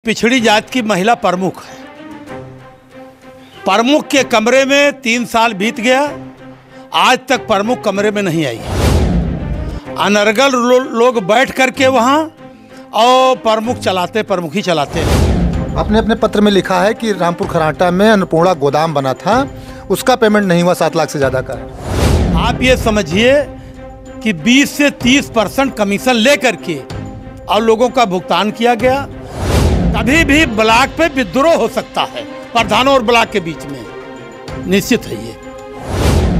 पिछड़ी जात की महिला प्रमुख है। प्रमुख के कमरे में 3 साल बीत गया, आज तक प्रमुख कमरे में नहीं आई है। अनर्गल लोग बैठ करके वहाँ और प्रमुख ही चलाते हैं। आपने अपने पत्र में लिखा है कि रामपुर खराटा में अन्नपूर्णा गोदाम बना था, उसका पेमेंट नहीं हुआ, 7 लाख से ज़्यादा का है। आप ये समझिए कि 20 से 30% कमीशन लेकर के और लोगों का भुगतान किया गया। कभी भी ब्लॉक पे विद्रोह हो सकता है, प्रधानों और ब्लॉक के बीच में निश्चित है। ये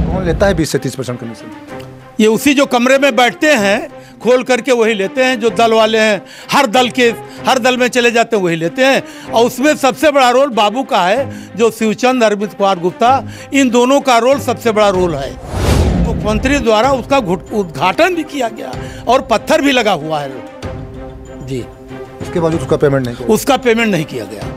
कौन लेता है 20 से 30% कमीशन? ये उसी जो कमरे में बैठते हैं खोल करके वही लेते हैं, जो दल वाले हैं। हर दल में चले जाते हैं वही लेते हैं। और उसमें सबसे बड़ा रोल बाबू का है, जो शिवचंद अरविंद कुमार गुप्ता, इन दोनों का रोल सबसे बड़ा रोल है। मुख्यमंत्री द्वारा उसका उद्घाटन भी किया गया और पत्थर भी लगा हुआ है जी। इसके बावजूद उसका पेमेंट नहीं किया गया।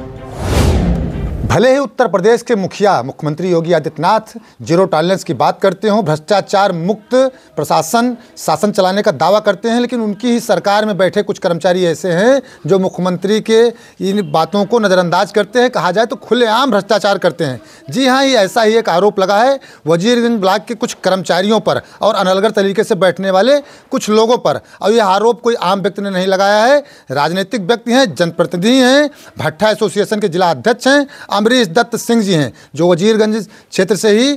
भले ही उत्तर प्रदेश के मुखिया मुख्यमंत्री योगी आदित्यनाथ जीरो टॉलरेंस की बात करते हों, भ्रष्टाचार मुक्त शासन चलाने का दावा करते हैं, लेकिन उनकी ही सरकार में बैठे कुछ कर्मचारी ऐसे हैं जो मुख्यमंत्री के इन बातों को नज़रअंदाज करते हैं, कहा जाए तो खुलेआम भ्रष्टाचार करते हैं। जी हाँ, ये ऐसा ही एक आरोप लगा है वजीरगंज ब्लॉक के कुछ कर्मचारियों पर और अनलगर तरीके से बैठने वाले कुछ लोगों पर। और ये आरोप कोई आम व्यक्ति ने नहीं लगाया है, राजनीतिक व्यक्ति हैं, जनप्रतिनिधि हैं, भट्टा एसोसिएशन के जिला अध्यक्ष हैं अमरीश दत्त सिंह जी हैं, जो वजीरगंज क्षेत्र से ही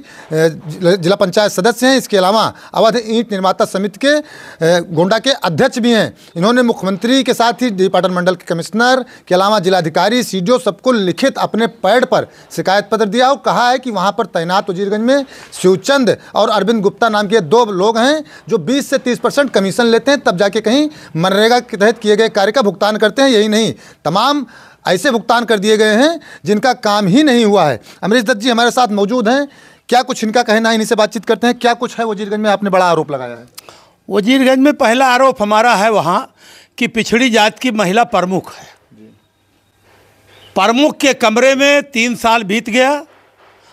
जिला पंचायत सदस्य हैं। इसके अलावा अवध ईंट निर्माता समिति के गोंडा के अध्यक्ष भी हैं। इन्होंने मुख्यमंत्री के साथ ही डिपार्टमेंट मंडल के कमिश्नर के अलावा जिलाधिकारी, सीडीओ सबको लिखित अपने पैड पर शिकायत पत्र दिया और कहा है कि वहाँ पर तैनात वजीरगंज में शिवचंद और अरविंद गुप्ता नाम के 2 लोग हैं जो 20 से 30% कमीशन लेते हैं, तब जाके कहीं मनरेगा के तहत किए गए कार्य का भुगतान करते हैं। यही नहीं, तमाम ऐसे भुगतान कर दिए गए हैं जिनका काम ही नहीं हुआ है। अमरीश दत्त जी हमारे साथ मौजूद हैं, क्या कुछ इनका कहना है, इन्हीं से बातचीत करते हैं। क्या कुछ है वजीरगंज में? आपने बड़ा आरोप लगाया है। वजीरगंज में पहला आरोप हमारा है वहाँ कि पिछड़ी जात की महिला प्रमुख है। प्रमुख के कमरे में 3 साल बीत गया,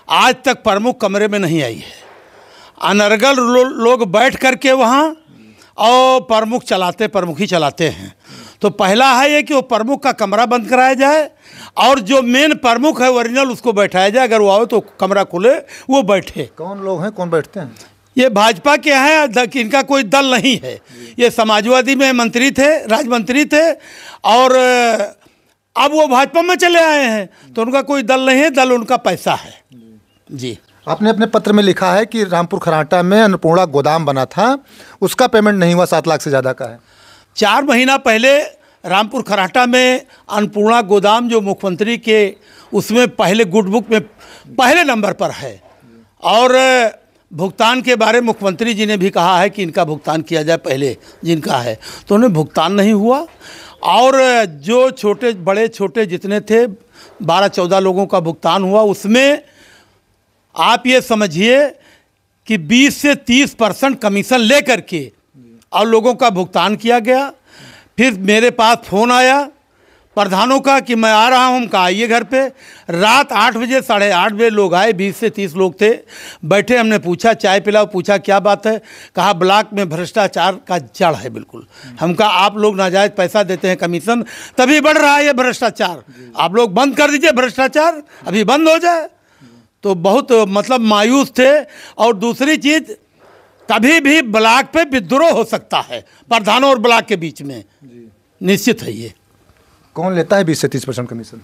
आज तक प्रमुख कमरे में नहीं आई है। अनर्गल लोग बैठ करके वहाँ और प्रमुख ही चलाते हैं। तो पहला है ये कि वो प्रमुख का कमरा बंद कराया जाए और जो मेन प्रमुख है ओरिजिनल उसको बैठाया जाए। अगर वो आओ तो कमरा खुले, वो बैठे। कौन लोग हैं, कौन बैठते हैं? ये भाजपा के हैं, इनका कोई दल नहीं है। ये समाजवादी में मंत्री थे, राज्य थे, और अब वो भाजपा में चले आए हैं, तो उनका कोई दल नहीं है, दल उनका पैसा है जी। आपने अपने पत्र में लिखा है कि रामपुर खराटा में अन्नपूर्णा गोदाम बना था, उसका पेमेंट नहीं हुआ, 7 लाख से ज़्यादा का है। 4 महीना पहले रामपुर खराटा में अन्नपूर्णा गोदाम जो मुख्यमंत्री के उसमें पहले गुड बुक में पहले नंबर पर है, और भुगतान के बारे में मुख्यमंत्री जी ने भी कहा है कि इनका भुगतान किया जाए पहले जिनका है, तो उन्हें भुगतान नहीं हुआ। और जो छोटे जितने थे 12-14 लोगों का भुगतान हुआ, उसमें आप ये समझिए कि 20 से 30% कमीशन लेकर के और लोगों का भुगतान किया गया। फिर मेरे पास फ़ोन आया प्रधानों का कि मैं आ रहा हूँ, हम कहा आइए घर पे। रात 8 बजे 8:30 बजे लोग आए, 20 से 30 लोग थे बैठे। हमने पूछा, चाय पिलाओ, पूछा क्या बात है, कहा ब्लॉक में भ्रष्टाचार का जड़ है बिल्कुल। हम कहा आप लोग नाजायज़ पैसा देते हैं कमीशन, तभी बढ़ रहा है ये भ्रष्टाचार, आप लोग बंद कर दीजिए भ्रष्टाचार, अभी बंद हो जाए। तो बहुत मायूस थे। और दूसरी चीज़, कभी भी ब्लॉक पे विद्रोह हो सकता है, प्रधानों और ब्लॉक के बीच में निश्चित है। ये कौन लेता है 20 से 30% कमीशन?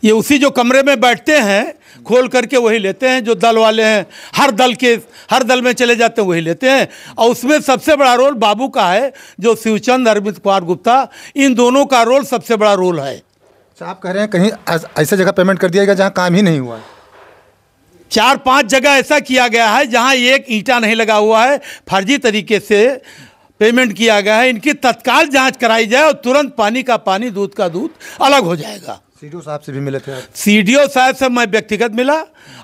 ये उसी जो कमरे में बैठते हैं खोल करके वही लेते हैं, जो दल वाले हैं। हर दल में चले जाते हैं वही लेते हैं। और उसमें सबसे बड़ा रोल बाबू का है, जो शिवचंद अरविंद कुमार गुप्ता, इन दोनों का रोल सबसे बड़ा रोल है। आप कह रहे हैं कहीं ऐसे जगह पेमेंट कर दिया गया जहाँ काम ही नहीं हुआ है? 4-5 जगह ऐसा किया गया है जहां एक ईंटा नहीं लगा हुआ है, फर्जी तरीके से पेमेंट किया गया है। इनकी तत्काल जांच कराई जाए और तुरंत पानी का पानी, दूध का दूध अलग हो जाएगा। सीडीओ साहब से भी मिले थे? सीडीओ साहब से मैं व्यक्तिगत मिला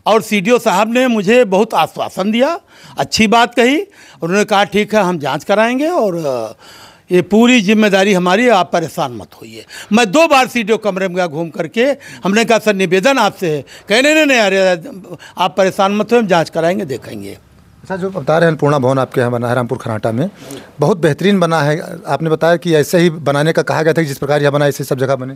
और सीडीओ साहब ने मुझे बहुत आश्वासन दिया, अच्छी बात कही। उन्होंने कहा ठीक है, हम जाँच कराएँगे और ये पूरी जिम्मेदारी हमारी, आप परेशान मत होइए। मैं 2 बार सीडीओ कमरे में गया घूम करके, हमने कहा सर निवेदन आपसे है, कहने नहीं अरे आप परेशान मत हो, हम जांच कराएंगे, देखेंगे। अच्छा, जो बता रहे हैं अन्नपूर्णा भवन आपके यहाँ बना है रामपुर खराटा में, बहुत बेहतरीन बना है। आपने बताया कि ऐसे ही बनाने का कहा गया था कि जिस प्रकार यह बना ऐसे सब जगह बने।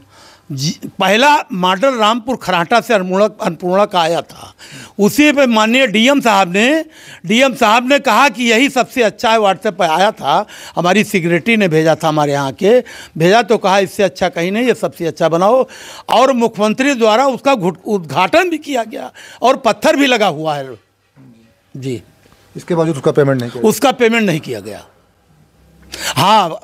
जी, पहला मॉडल रामपुर खराटा से अन्नपूर्णा का आया था। उसी पे माननीय डीएम साहब ने कहा कि यही सबसे अच्छा है। व्हाट्सएप पर आया था, हमारी सिक्योरिटी ने भेजा था, हमारे यहाँ के भेजा तो कहा इससे अच्छा कहीं नहीं, ये सबसे अच्छा बनाओ। और मुख्यमंत्री द्वारा उसका उद्घाटन भी किया गया और पत्थर भी लगा हुआ है जी। इसके बावजूद उसका पेमेंट नहीं किया? उसका पेमेंट नहीं किया गया। हाँ,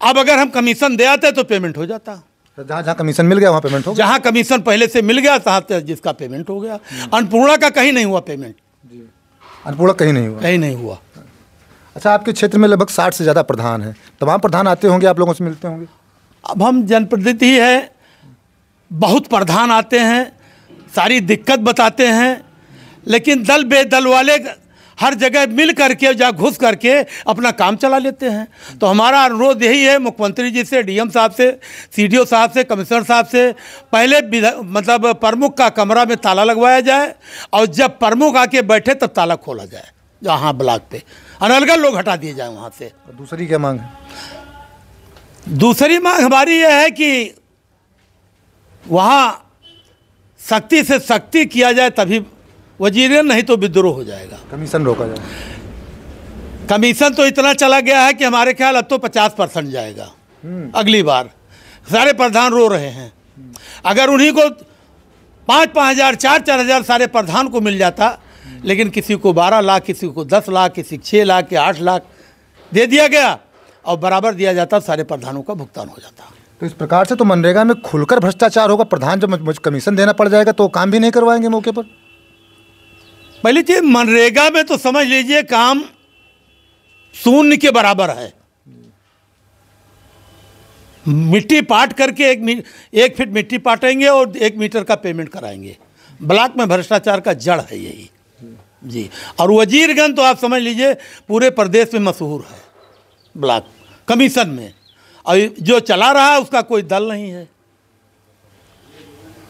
अब अगर हम कमीशन दे आते तो पेमेंट हो जाता। जहाँ जहाँ कमीशन मिल गया वहाँ पेमेंट हो गया? जहाँ कमीशन पहले से मिल गया तहाँ जिसका पेमेंट हो गया। अन्नपूर्णा का कहीं नहीं हुआ पेमेंट। अन्नपूर्णा कहीं नहीं हुआ? कहीं नहीं हुआ। अच्छा, आपके क्षेत्र में लगभग 60 से ज़्यादा प्रधान हैं, तमाम प्रधान आते होंगे, आप लोगों से मिलते होंगे? अब हम जनप्रतिनिधि है, बहुत प्रधान आते हैं, सारी दिक्कत बताते हैं, लेकिन दल बेदल वाले हर जगह मिल करके जा घुस करके अपना काम चला लेते हैं। तो हमारा अनुरोध यही है मुख्यमंत्री जी से, डीएम साहब से, सीडीओ साहब से, कमिश्नर साहब से, पहले मतलब प्रमुख का कमरा में ताला लगवाया जाए और जब प्रमुख आके बैठे तब ताला खोला जाए। जहाँ ब्लॉक पे अनलगढ़ लोग हटा दिए जाए वहाँ से। दूसरी क्या मांग है? दूसरी मांग हमारी यह है कि वहाँ सख्ती से सख्ती किया जाए, तभी वजीर, नहीं तो विद्रोह हो जाएगा। कमीशन रोका जाए। कमीशन तो इतना चला गया है कि हमारे ख्याल अब तो 50% जाएगा अगली बार। सारे प्रधान रो रहे हैं। अगर उन्हीं को 5-5 हज़ार 4-4 हज़ार सारे प्रधान को मिल जाता, लेकिन किसी को 12 लाख, किसी को 10 लाख, किसी 6 लाख के 8 लाख दे दिया गया और बराबर दिया जाता, सारे प्रधानों का भुगतान हो जाता। तो इस प्रकार से तो मनरेगा में खुलकर भ्रष्टाचार होगा। प्रधान जब कमीशन देना पड़ जाएगा तो काम भी नहीं करवाएंगे मौके पर। पहली चीज, मनरेगा में तो समझ लीजिए काम शून्य के बराबर है। मिट्टी पाट करके 1 फीट मिट्टी पाटेंगे और 1 मीटर का पेमेंट कराएंगे। ब्लॉक में भ्रष्टाचार का जड़ है यही जी। और वजीरगंज तो आप समझ लीजिए पूरे प्रदेश में मशहूर है ब्लॉक कमीशन में, और जो चला रहा है उसका कोई दल नहीं है।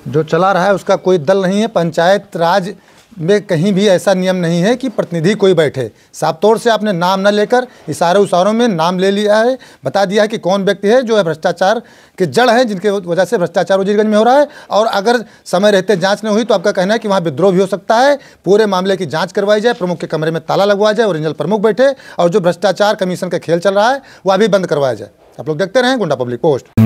जो चला रहा है उसका कोई दल नहीं है। पंचायत राज में कहीं भी ऐसा नियम नहीं है कि प्रतिनिधि कोई बैठे। साफ तौर से आपने नाम न लेकर इशारों में नाम ले लिया है, बता दिया है कि कौन व्यक्ति है जो है भ्रष्टाचार के जड़ हैं, जिनके वजह से भ्रष्टाचार वजीरगंज में हो रहा है। और अगर समय रहते जांच नहीं हुई तो आपका कहना है कि वहाँ विद्रोह भी हो सकता है। पूरे मामले की जांच करवाई जाए, प्रमुख के कमरे में ताला लगवाया जाए, ओरिजिनल प्रमुख बैठे, और जो भ्रष्टाचार कमीशन का खेल चल रहा है वह भी बंद करवाया जाए। आप लोग देखते रहें गुंडा पब्लिक पोस्ट।